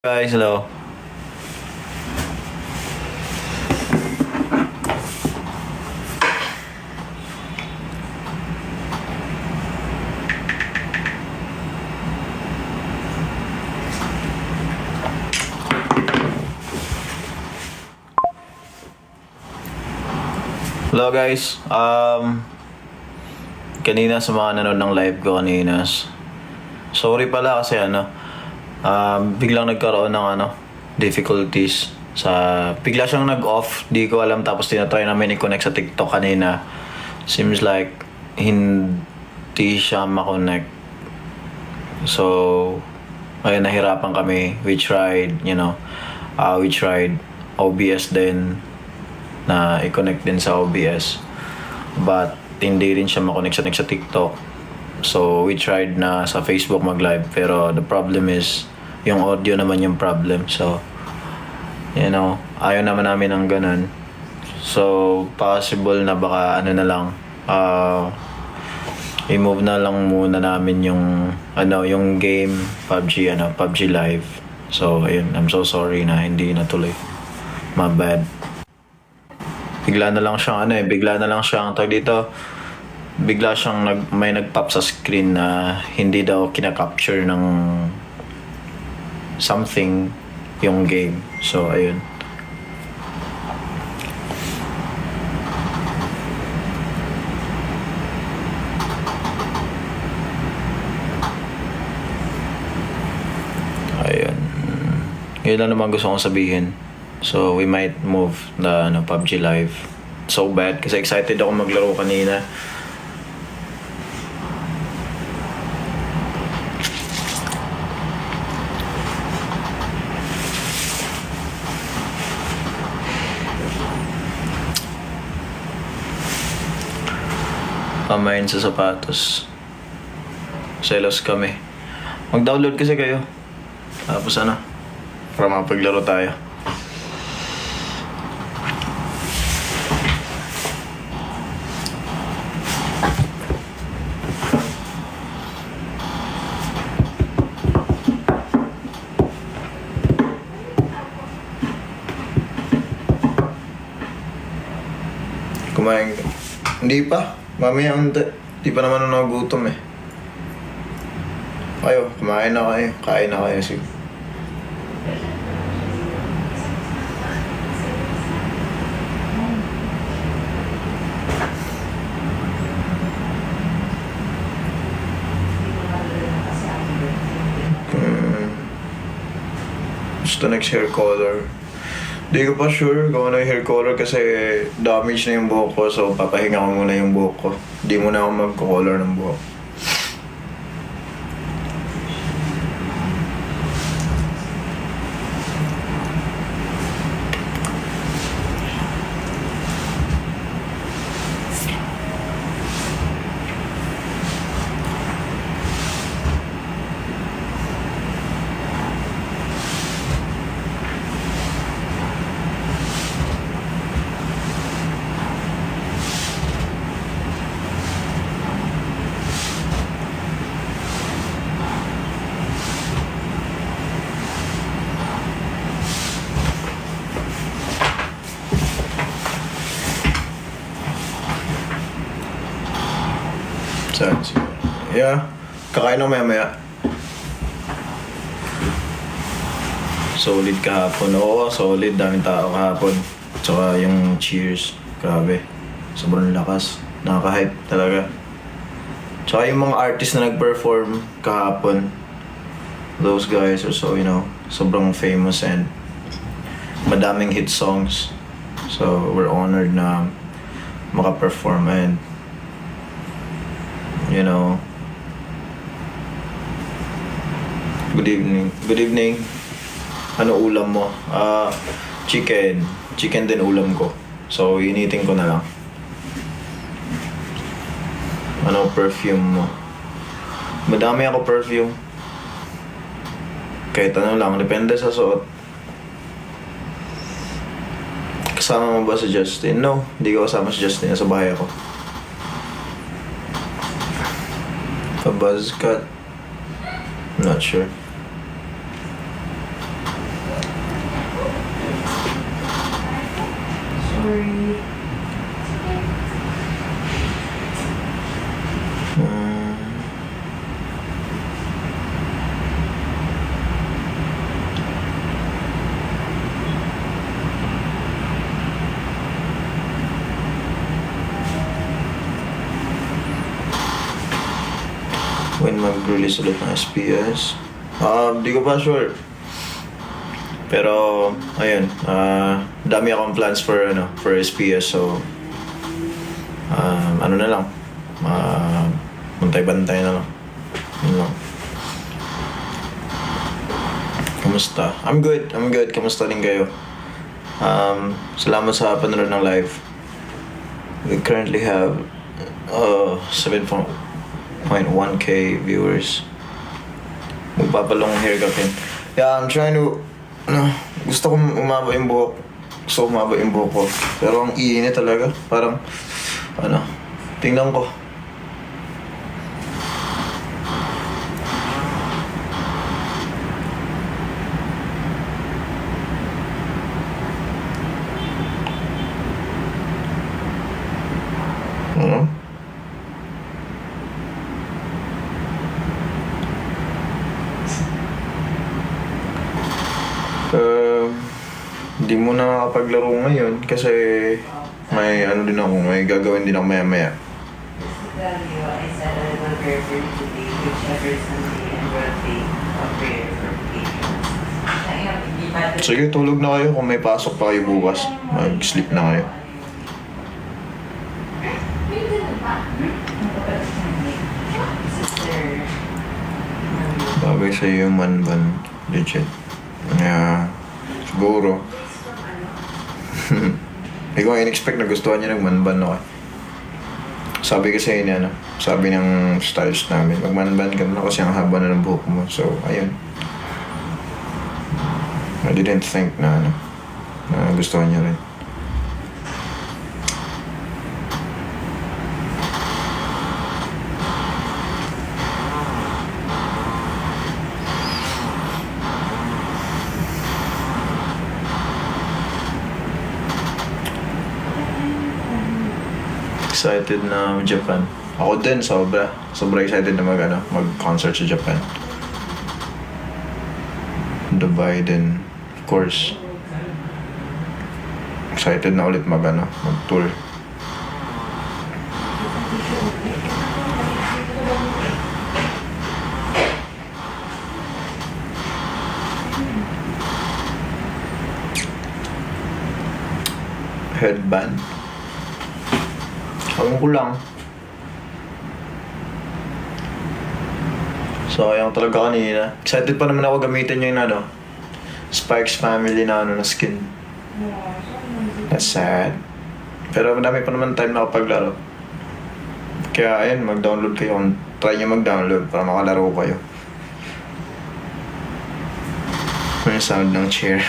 Guys, hello. Hello guys. Kanina sa mga nanood ng live ko kanina. Sorry pala kasi biglang nagkaroon ng difficulties bigla siyang nag-off, di ko alam, tapos tinatry namin i-connect sa TikTok kanina. Seems like hindi siya ma-connect. So, ayun, nahirapan kami. We tried OBS din na i-connect din sa OBS. But hindi rin siya ma-connect sa TikTok. So, we tried na sa Facebook mag-live, pero the problem is yung audio naman yung problem. So, ayaw naman namin ng ganun. So, possible na baka i-move na lang muna namin yung game PUBG Live. So, ayun, I'm so sorry na hindi natuloy. My bad. Bigla na lang siyang may nag-pop sa screen na hindi daw kina-capture ng something yung game. So, ayun. Ayun. Yun lang naman gusto kong sabihin. So, we might move the PUBG Live. So bad kasi excited ako maglaro kanina. Pamain sa sapatos. Selos kami. Mag-download kasi kayo. Tapos para mapaglaro tayo. Kumain. Hindi pa. Mamaya hindi pa naman ako nagutom eh. Kayo, kumain na kayo. Kain na kayo. Sige. Gusto next hair color. Di ko pa sure kung ano yung hair color kasi damage na yung buhok ko, so papahinga ko muna yung buhok ko. Di muna ako mag-color ng buhok. Yeah, kakain ako maya-maya. Solid kahapon. Oo, solid. Daming tao kahapon. Tsaka yung cheers. Grabe. Sobrang lakas. Nakaka-hype talaga. Tsaka yung mga artist na nag-perform kahapon. Those guys are sobrang famous and madaming hit songs. So, we're honored na maka-perform and Good evening. Ano ulam mo? Chicken. Chicken din ulam ko. So, initin ko na lang. Ano perfume mo? Madami ako perfume. Kahit lang, depende sa suot. Kasama mo ba si Justin? No, hindi ko kasama si Justin. Nasa bahay ako. A buzz cut? Not sure. Sorry. Hmm. When mag-release ulit ng SPS? Di ko pa sure. Pero, ayun, dami akong plans for, for SPS, so, ano na lang, bantay-bantay na lang. Yun lang. Kamusta? I'm good. Kamusta din kayo? Salamat sa panonood ng live. We currently have 7.1k viewers. Magpapalong haircut yun. Yeah, I'm trying to, gusto kong umaba yung buhok. Gusto kong umaba yung buhok ko. Pero ang iinit talaga. Parang, tingnan ko. Ano? Hindi mo na makakapaglaro ngayon kasi may may gagawin din ako maya-maya. I said I will pray for you today, whichever Sunday and birthday of prayer for patience. Sige, tulog na kayo kung may pasok pa kayo bukas. Mag-sleep na kayo. Bagay sa'yo yung man-ban. Legit. Yeah. Siguro. Hindi ko in-expect na gustuhan niya nag-man-ban ako. Sabi kasi niya, sabi ng stylist namin, mag-man-ban ka na kasi ang haba na ng buhok mo. So, ayun. I didn't think na gustuhan niya rin. Excited na Japan. Ako din, sobra excited na mag-concert sa Japan. Dubai din, of course. Excited na ulit mag-tour. Headband. Ewan ko lang. Sayang talaga kanina. Excited pa naman ako gamitin yung Sparks Family na skin. That's sad. Pero madami pa naman time na kapaglaro. Kaya ayun, mag-download kayo. Try nyo mag-download para makalaro kayo. Ano yung sound ng chair?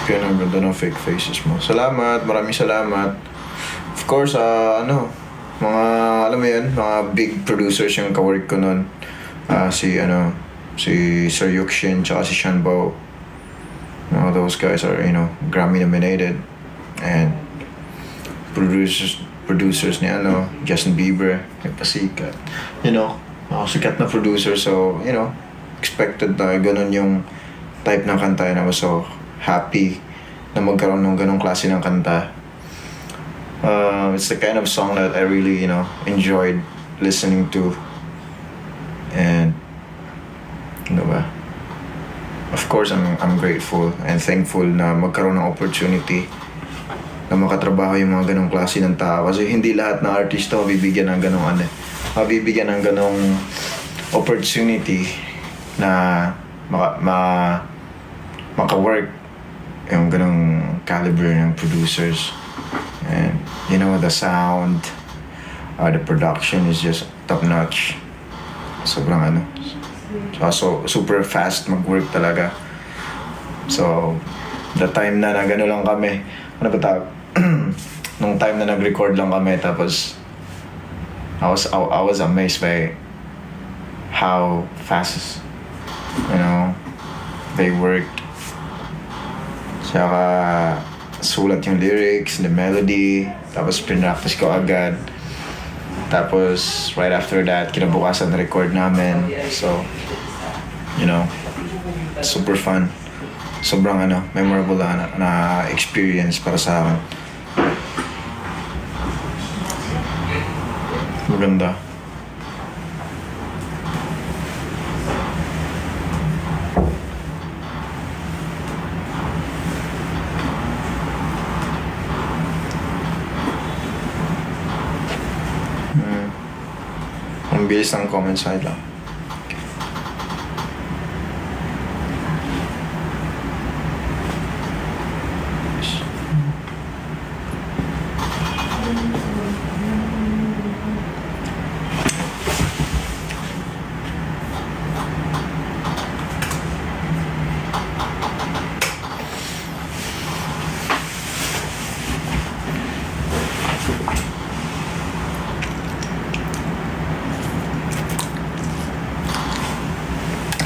Kaya ang ganda ng fake faces mo. Salamat, maraming salamat. Of course, mga, alam mo yun, mga big producers yung kawork ko nun. Si Sir Yukshin, tsaka si Shanbo. Those guys are, Grammy nominated. And producers ni Justin Bieber, nagpasikat. Sikat na producer, so, expected na ganun yung type ng kanta na so happy na magkaroon ng ganong klase ng kanta. It's the kind of song that I really, enjoyed listening to. And, of course, I'm grateful and thankful na magkaroon ng opportunity na makatrabaho yung mga ganong klase ng tao. Kasi hindi lahat ng artista mabibigyan ng ganong opportunity na maka-work yung ganong caliber ng producers. And you know, the sound, the production is just top notch. Sobrang ano. So super fast mag-work talaga. So the time na gano'n lang kami, ano ba tawag? Nung time na nag-record lang kami, tapos I was amazed by how fast, you know, they worked. Tsaka sulat yung lyrics, the melody, tapos pinractice ko agad. Tapos right after that, kinabukasan na record namin. So, you know, super fun. Sobrang ano, memorable na experience para sa akin. Maganda. Ang bilis ng comment side lang.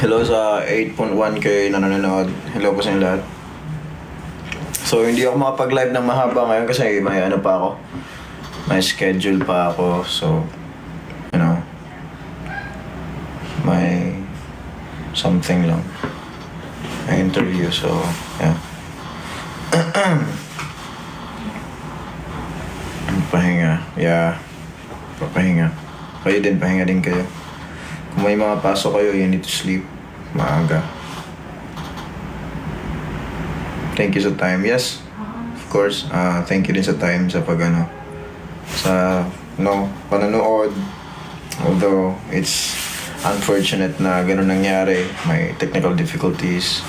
Hello sa 8.1k na nanonood. Hello po sa inyo lahat. So, hindi ako makapag-live ng mahaba ngayon kasi may ano pa ako. May schedule pa ako. So, you know, may something lang. May interview. So, yeah. Pahinga. Yeah. Papahinga. Kayo din, pahinga din kayo. Kung may mga pasok kayo, you need to sleep maaga. Thank you sa time. Yes, of course. Thank you din sa time sa sa panonood. Although it's unfortunate na ganun nangyari, may technical difficulties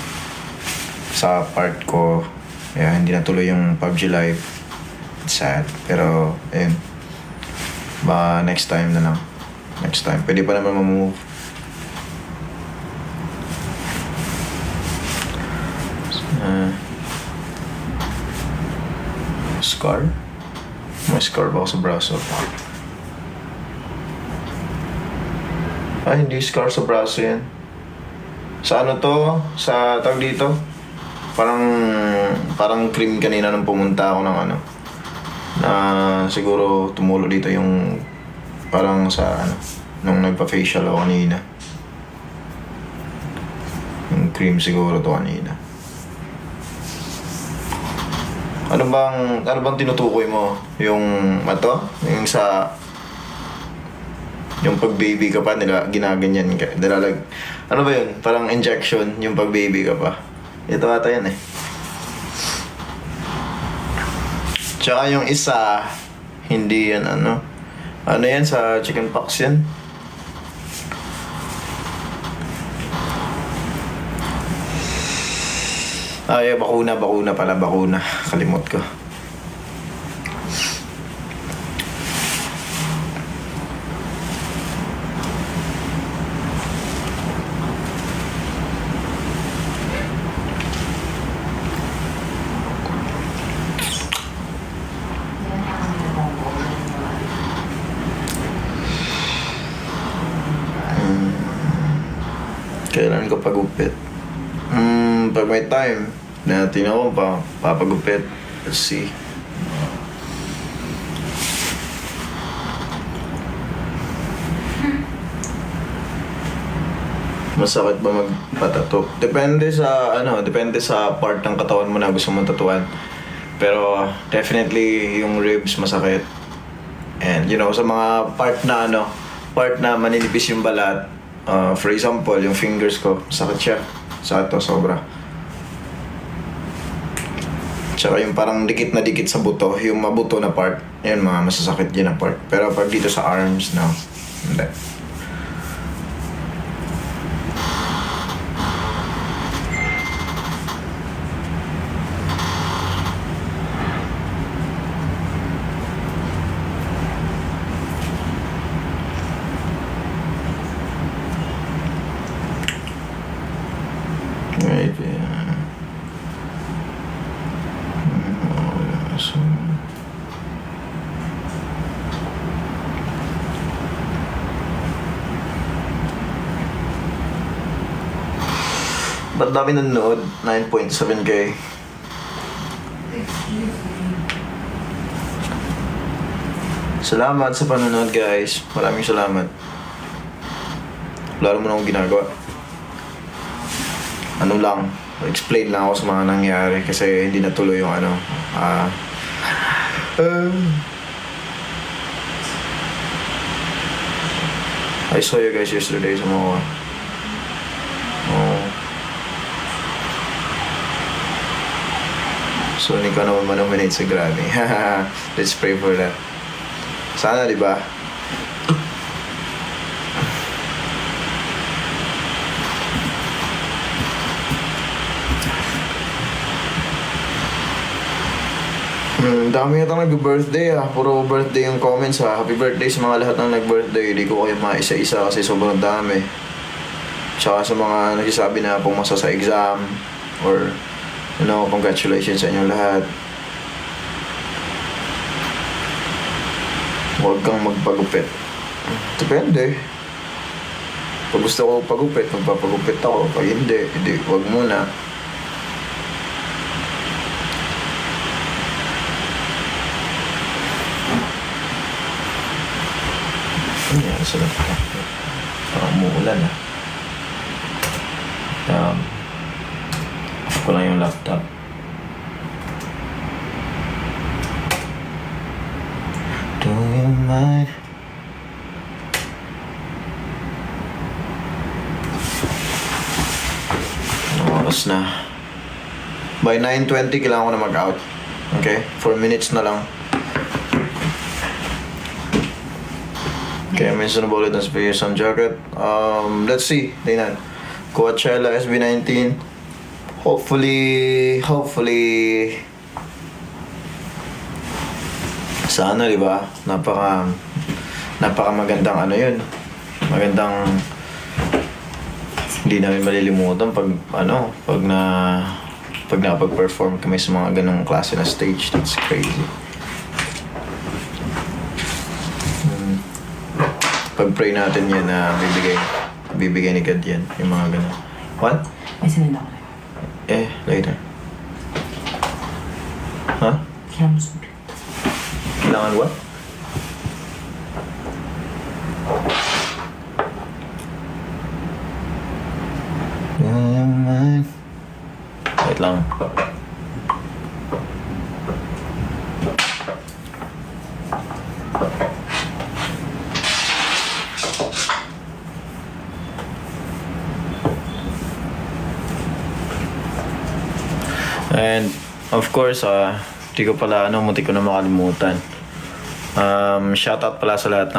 sa part ko. Yeah, hindi natuloy yung PUBG Live. It's sad. Pero, ayun. Ba next time na lang. Next time. Pwede pa naman mamove. Scar? May scar ba ako sa braso? Ay, hindi scar sa braso yan. Sa ano to? Sa tawag dito? Parang cream kanina nung pumunta ako ng ano. Na siguro tumulo dito yung parang sa ano, nung nagpa-facial ako kanina. Yung cream siguro to kanina. Ano bang tinutukoy mo? Yung ato? Yung sa yung pag-baby ka pa, ginaganyan ka. Ano ba yun? Parang injection, yung pag-baby ka pa. Ito ata yan eh. Tsaka yung isa, hindi yan ano. Ano yan? Sa chickenpox yan? Ay, bakuna pala, bakuna. Kalimot ko. Kailan ko pagupit? Pag may time na tinaw pa, papagupit. Let's see. Masakit ba magpatato? Depende sa part ng katawan mo na gusto mong tatuan. Pero definitely yung ribs masakit. And you know, sa mga part na maninipis yung balat, for example, yung fingers ko, sakit siya. Sakit to, sobra. Tsaka yung parang dikit na dikit sa buto, yung mabuto na part, yun masasakit yun na part. Pero pag dito sa arms, no, hindi. Ba't dami nanonood? 9.7K. Salamat sa panonood guys. Maraming salamat. Wala naman akong ginagawa. Ano lang, explain lang ako sa mga nangyari kasi hindi natuloy yung ano. I saw you guys yesterday sa mga... Oh. So, hindi ka naman manominate sa Grammy. Let's pray for that. Sana, di ba? Dami yata nag-birthday Puro birthday yung comments Happy birthday sa mga lahat ng nag-birthday. Hindi ko kayo maisa-isa kasi sobrang dami. Tsaka sa mga nagsasabi na pumasa sa exam or congratulations sa inyong lahat. Huwag kang magpagupit. Depende. Pag gusto ko pagupit, magpapagupit ako. Pag hindi, huwag muna. Yan, sa laptop. Parang umuulan off ko lang yung laptop. Do you mind? Anong oras na? By 9:20 kailangan ko na mag-out. Okay? 4 minutes na lang. Okay, mention about it as for some jacket. Let's see. Tingnan. Coachella SB19. Hopefully sana, di ba? Napaka magandang ano yun. Magandang hindi namin malilimutan pag napag-perform kami sa mga ganong klase na stage. That's crazy. Pag-pray natin yan na bibigay ni God yan. Yung mga ganon. What? May sinunod ako. Later. Ha? Kailangan what? Wait lang. And of course, di ko pala munti ko na makalimutan. Shoutout pala sa lahat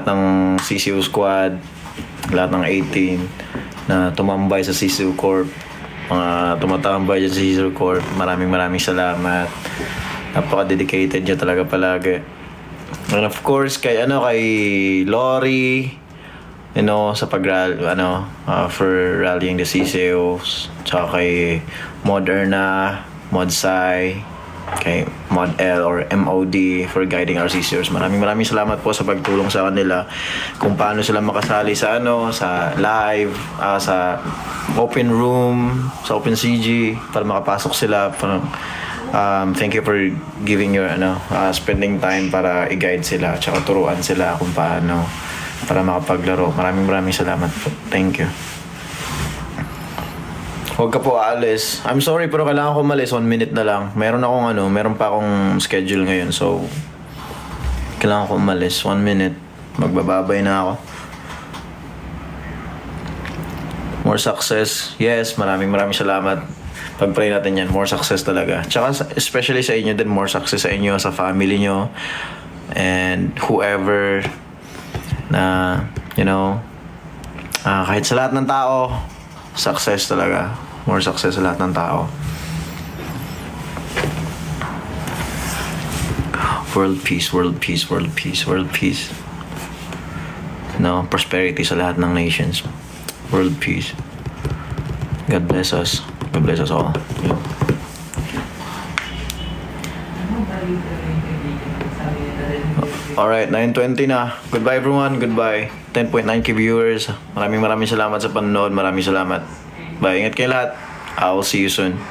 ng CCU squad, lahat ng 18 na tumambay sa CCU Corp. Mga tumatambay dyan sa CCU Corp. Maraming salamat. Napaka-dedicated niya talaga palagi. And of course, kay Lori, sa for rallying the CCOs, tsaka kay Mod Erna, Mod Sai, kay Mod L or MOD for guiding our CCOs. Maraming salamat po sa pagtulong sa kanila kung paano sila makasali sa sa live, sa open room, sa open CG para makapasok sila. Thank you for giving your spending time para i-guide sila tsaka turuan sila kung paano para makapaglaro. Maraming salamat po. Thank you. Huwag ka po aalis. I'm sorry pero kailangan ko umalis. 1 minute na lang. Meron pa akong schedule ngayon. So, kailangan ko umalis. 1 minute. Magbababay na ako. More success. Yes, maraming salamat. Pag-pray natin yan. More success talaga. Tsaka especially sa inyo din. More success sa inyo, sa family nyo. And whoever na, kahit sa lahat ng tao, success talaga. More success sa lahat ng tao. World peace. Prosperity sa lahat ng nations. World peace. God bless us. God bless us all. Yeah. Alright, 9:20 na. Goodbye everyone. Goodbye. 10.9k viewers. Maraming salamat sa panonood. Maraming salamat. Bye, ingat kayo lahat. I'll see you soon.